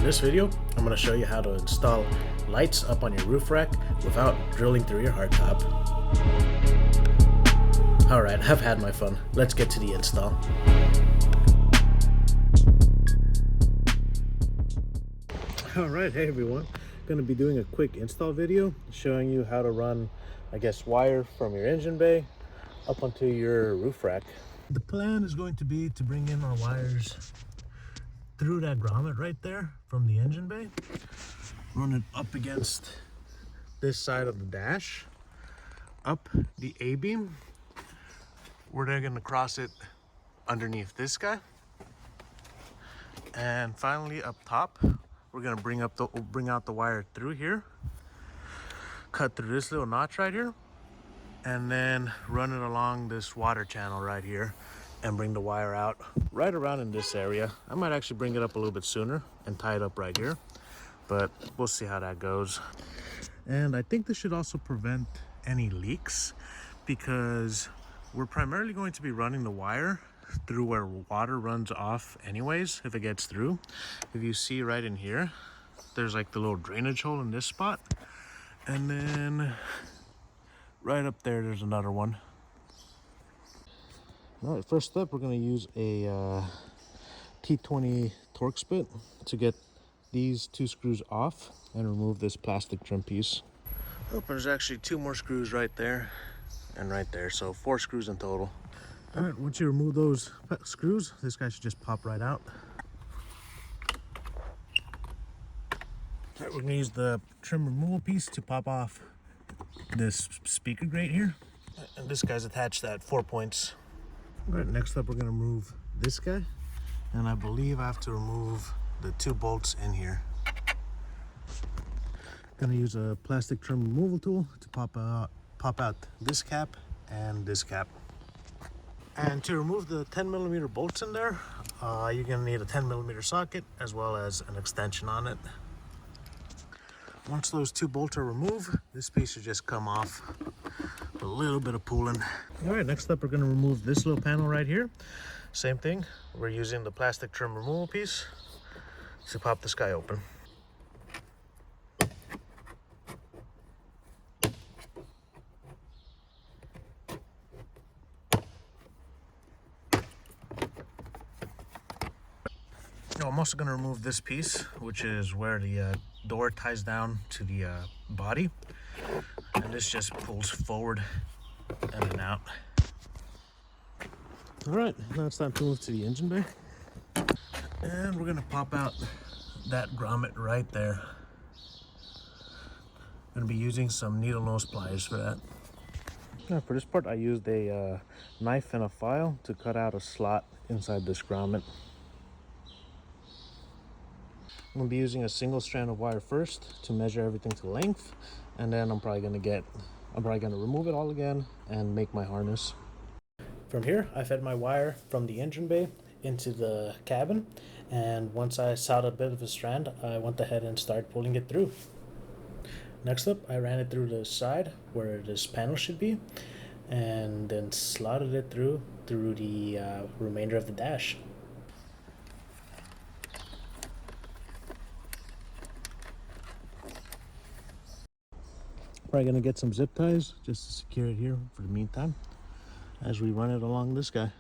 In this video, I'm going to show you how to install lights up on your roof rack without drilling through your hardtop. Alright, I've had my fun. Let's get to the install. Alright, hey everyone. Going to be doing a quick install video showing you how to run, wire from your engine bay up onto your roof rack. The plan is going to be to bring in our wires through that grommet right there from the engine bay, run it up against this side of the dash, up the A-beam, where they're going to cross it underneath this guy, and finally up top we're going to bring out the wire through here, cut through this little notch right here, and then run it along this water channel right here and bring the wire out right around in this area. I might actually bring it up a little bit sooner and tie it up right here, but we'll see how that goes. And I think this should also prevent any leaks, because we're primarily going to be running the wire through where water runs off anyways if it gets through. If you see right in here, there's like the little drainage hole in this spot, and then right up there's another one. All right, first up, we're going to use a T20 Torx bit to get these two screws off and remove this plastic trim piece. Oh, there's actually two more screws right there and right there, so 4 screws in total. All right, once you remove those screws, this guy should just pop right out. All right, we're going to use the trim removal piece to pop off this speaker grate here, and this guy's attached at 4 points. All right, next up we're going to remove this guy, and I believe I have to remove the 2 bolts in here. Going to use a plastic trim removal tool to pop out this cap and this cap. And to remove the 10mm bolts in there, you're going to need a 10mm socket as well as an extension on it. Once those 2 bolts are removed, this piece should just come off with a little bit of pulling. All right, next up we're going to remove this little panel right here. Same thing, we're using the plastic trim removal piece to pop this guy open. Now, I'm also going to remove this piece, which is where the door ties down to the body, and this just pulls forward and then out. All right, now it's time to move to the engine bay, and we're going to pop out that grommet right there. I'm going to be using some needle nose pliers for that. Now, for this part, I used a knife and a file to cut out a slot inside this grommet. I'm going to be using a single strand of wire first to measure everything to length, and then I'm probably going to remove it all again and make my harness. From here, I fed my wire from the engine bay into the cabin, and once I saw a bit of a strand, I went ahead and started pulling it through. Next up, I ran it through the side where this panel should be, and then slotted it through the remainder of the dash. Probably gonna get some zip ties just to secure it here for the meantime as we run it along this guy.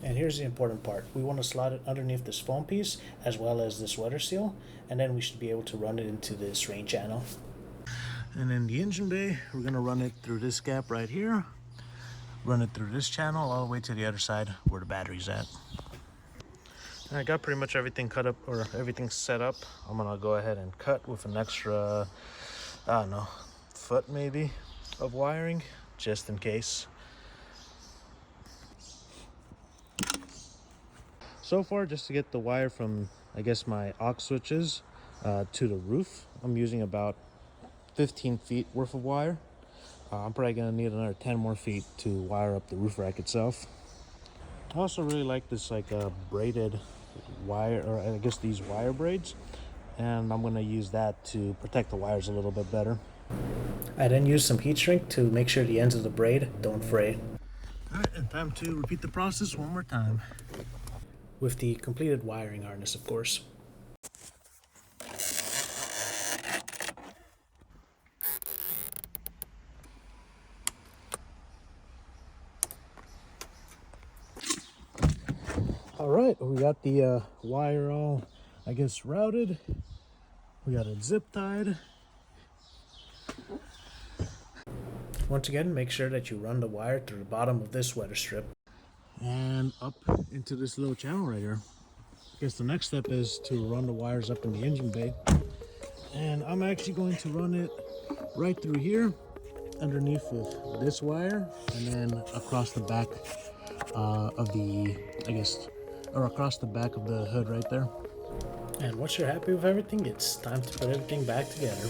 And here's the important part. We want to slot it underneath this foam piece as well as this weather seal, and then we should be able to run it into this rain channel. And in the engine bay, we're gonna run it through this gap right here, run it through this channel all the way to the other side where the battery's at. And I got pretty much everything cut up, or everything set up. I'm gonna go ahead and cut with an extra, I don't know, foot maybe of wiring, just in case. So far, just to get the wire from, my aux switches to the roof, I'm using about 15 feet worth of wire. I'm probably gonna need another 10 more feet to wire up the roof rack itself. I also really like this braided wire, or these wire braids, and I'm going to use that to protect the wires a little bit better. I then use some heat shrink to make sure the ends of the braid don't fray. Alright, and time to repeat the process one more time. With the completed wiring harness, of course. right, we got the wire all, I guess, routed. We got it zip tied. Once again, make sure that you run the wire through the bottom of this weather strip and up into this little channel right here. I guess the next step is to run the wires up in the engine bay. And I'm actually going to run it right through here underneath with this wire, and then across the back of the, I guess, or across the back of the hood right there. And once you're happy with everything, it's time to put everything back together.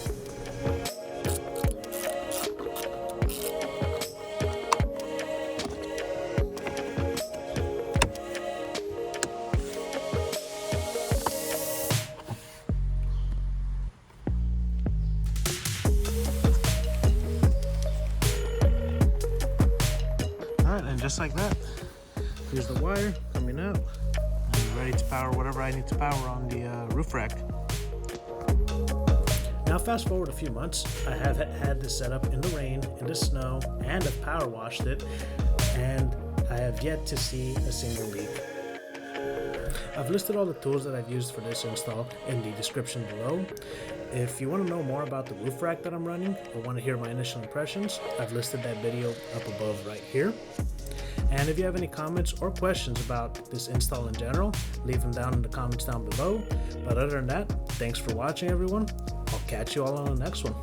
Alright, and just like that, here's the wire coming out. I'm ready to power whatever I need to power on the roof rack. Now fast forward a few months, I have had this set up in the rain, in the snow, and I've power washed it, and I have yet to see a single leak. I've listed all the tools that I've used for this install in the description below. If you want to know more about the roof rack that I'm running or want to hear my initial impressions, I've listed that video up above right here. And if you have any comments or questions about this install in general, leave them down in the comments down below. But other than that, thanks for watching, everyone. I'll catch you all on the next one.